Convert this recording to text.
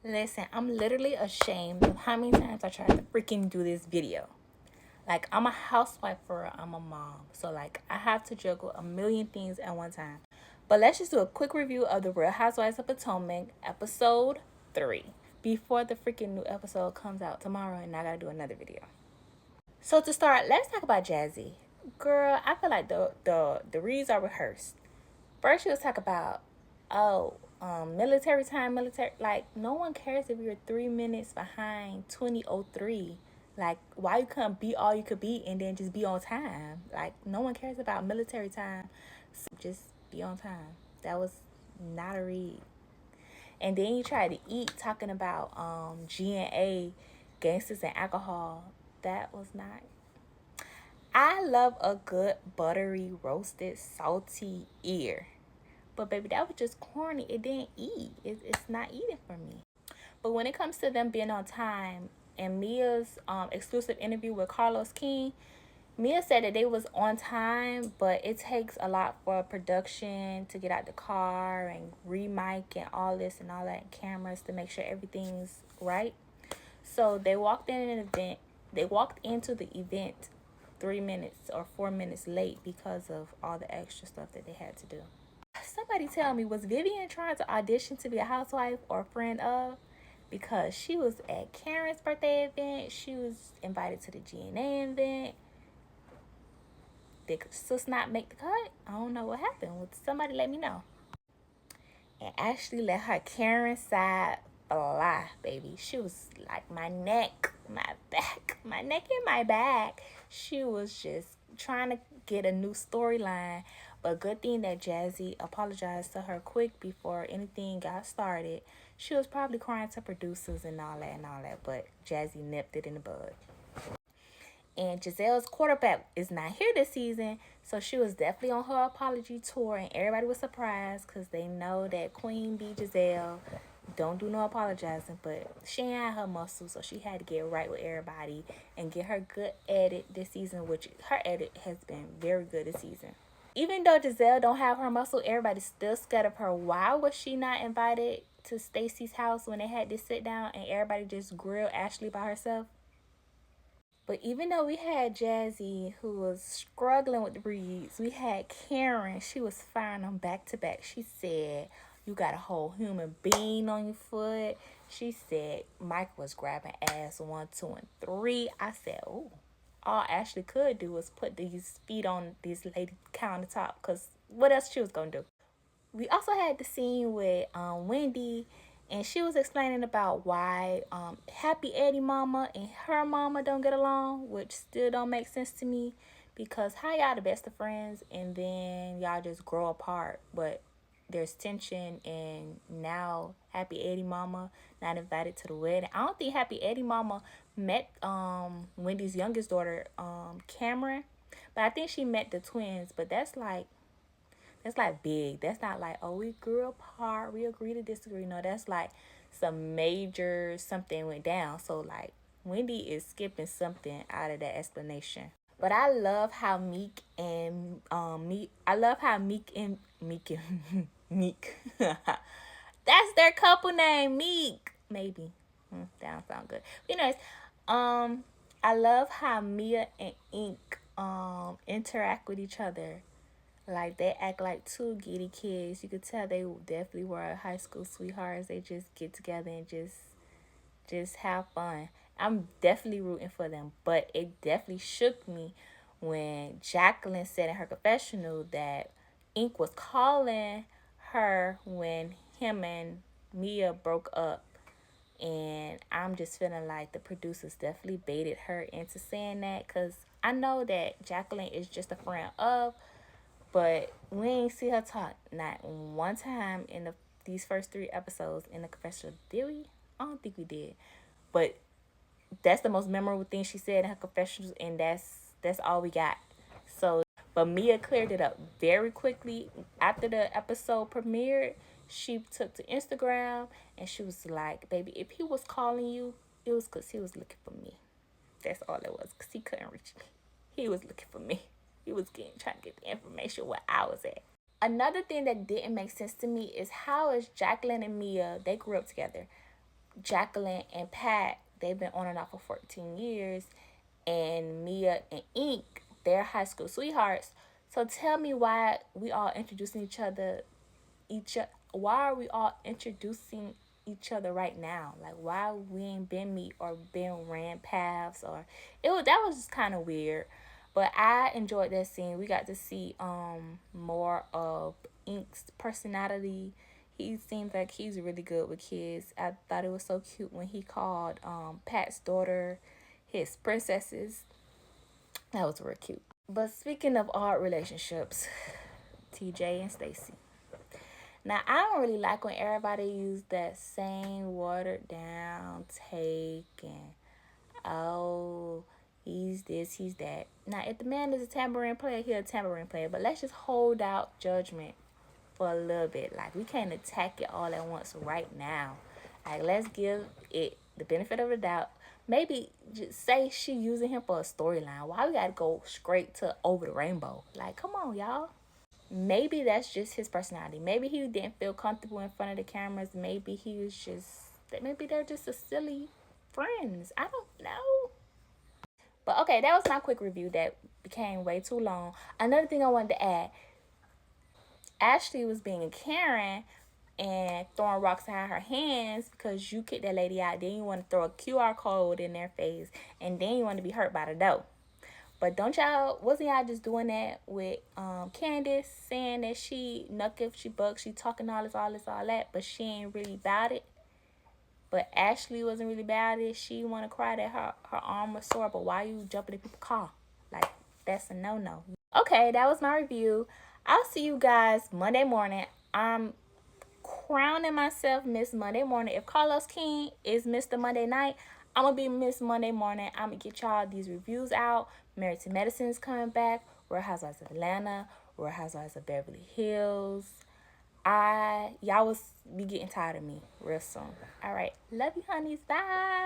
Listen, I'm literally ashamed of how many times I tried to freaking do this video. Like, I'm a housewife for real. I'm a mom. So, like, I have to juggle a million things at one time. But let's just do a quick review of the Real Housewives of Potomac, episode 3. Before the freaking new episode comes out tomorrow, and I gotta do another video. So, to start, let's talk about Jazzy. Girl, I feel like the reads are rehearsed. First, she was talking about, oh, military time, military. Like, no one cares if you're 3 minutes behind 2003. Like, why you couldn't be all you could be and then just be on time? Like, no one cares about military time. So just be on time. That was not a read. And then you tried to eat talking about G&A, gangsters and alcohol. That was not. I love a good buttery, roasted, salty ear. But baby, that was just corny. It didn't eat. It's not eating for me. But when it comes to them being on time and Mia's exclusive interview with Carlos King, Mia said that they was on time, but it takes a lot for production to get out the car and re-mic and all this and all that, cameras to make sure everything's right. So they walked in an event. They walked into the event 3 minutes or 4 minutes late because of all the extra stuff that they had to do. Somebody tell me, was Vivian trying to audition to be a housewife or a friend of? Because she was at Karen's birthday event. She was invited to the GNA event. Did sis not make the cut? I don't know what happened. Would somebody let me know? And Ashley let her Karen side fly, baby. She was like, my neck, my back, my neck and my back. She was just trying to get a new storyline. But good thing that Jazzy apologized to her quick before anything got started. She was probably crying to producers and all that, but Jazzy nipped it in the bud. And Giselle's quarterback is not here this season, so she was definitely on her apology tour, and everybody was surprised because they know that Queen Bee Giselle don't do no apologizing, but she ain't had her muscle, so she had to get right with everybody and get her good edit this season, which her edit has been very good this season. Even though Giselle don't have her muscle, everybody's still scared of her. Why was she not invited to Stacey's house when they had to sit down and everybody just grilled Ashley by herself? But even though we had Jazzy, who was struggling with the reads, we had Karen. She was firing them back to back. She said, you got a whole human being on your foot. She said Mike was grabbing ass 1, 2, and 3. I said, oh, all Ashley could do was put these feet on this lady countertop, because what else she was going to do? We also had the scene with Wendy, and she was explaining about why Happy Eddie mama and her mama don't get along, which still don't make sense to me, because how y'all the best of friends and then y'all just grow apart, but there's tension, and now Happy Eddie mama not invited to the wedding. I don't think Happy Eddie mama met Wendy's youngest daughter, Cameron, but I think she met the twins, but that's like big. That's not like, oh, we grew apart, we agree to disagree. No, that's like some major something went down. So like Wendy is skipping something out of that explanation. But I love how Meek and I love how Meek and Meek. That's their couple name, Meek. Maybe. That don't sound good. But anyways, I love how Mia and Ink interact with each other. Like, they act like two giddy kids. You could tell they definitely were high school sweethearts. They just get together and just have fun. I'm definitely rooting for them, but it definitely shook me when Jacqueline said in her confessional that Ink was calling her when him and Mia broke up. And I'm just feeling like the producers definitely baited her into saying that, because I know that Jacqueline is just a friend of, but we ain't see her talk not one time in these first 3 episodes in the confessional. Did we? I don't think we did. But that's the most memorable thing she said in her confessionals, and that's all we got. So, but Mia cleared it up very quickly after the episode premiered. She took to Instagram and she was like, "Baby, if he was calling you, it was because he was looking for me. That's all it was, because he couldn't reach me. He was looking for me. He was trying to get the information where I was at." Another thing that didn't make sense to me is how is Jacqueline and Mia, they grew up together. Jacqueline and Pat, they've been on and off for 14 years. And Mia and Ink, they're high school sweethearts. So tell me why we all introducing why are we all introducing each other right now? Like, why we ain't been meet or been ran paths, or that was just kind of weird. But I enjoyed that scene. We got to see more of Ink's personality. He seems like he's really good with kids. I thought it was so cute when he called Pat's daughter his princesses. That was real cute. But speaking of odd relationships, TJ and Stacey. Now, I don't really like when everybody use that same watered down take and, oh, he's this, he's that. Now, if the man is a tambourine player, he's a tambourine player. But let's just hold out judgment for a little bit. Like, we can't attack it all at once right now. Like, let's give it the benefit of the doubt. Maybe just say she using him for a storyline. Why we gotta go straight to over the rainbow? Like, come on, y'all. Maybe that's just his personality. Maybe he didn't feel comfortable in front of the cameras. Maybe he was just, maybe they're just a silly friends. I don't know. But okay, that was my quick review that became way too long. Another thing I wanted to add, Ashley was being a Karen and throwing rocks out her hands because you kicked that lady out. Then you want to throw a QR code in their face, and then you want to be hurt by the dough. But wasn't y'all just doing that with Candace, saying that she knuckle, she buck, she talking all that, but she ain't really about it. But Ashley wasn't really about it. She want to cry that her arm was sore, but why you jumping in people's car? Like, that's a no-no. Okay, that was my review. I'll see you guys Monday morning. I'm crowning myself Miss Monday morning. If Carlos King is Mr. Monday night, I'm going to be Miss Monday morning. I'm going to get y'all these reviews out. Married to Medicine is coming back. Real Housewives of Atlanta. Real Housewives of Beverly Hills. Y'all will be getting tired of me real soon. All right. Love you, honeys. Bye.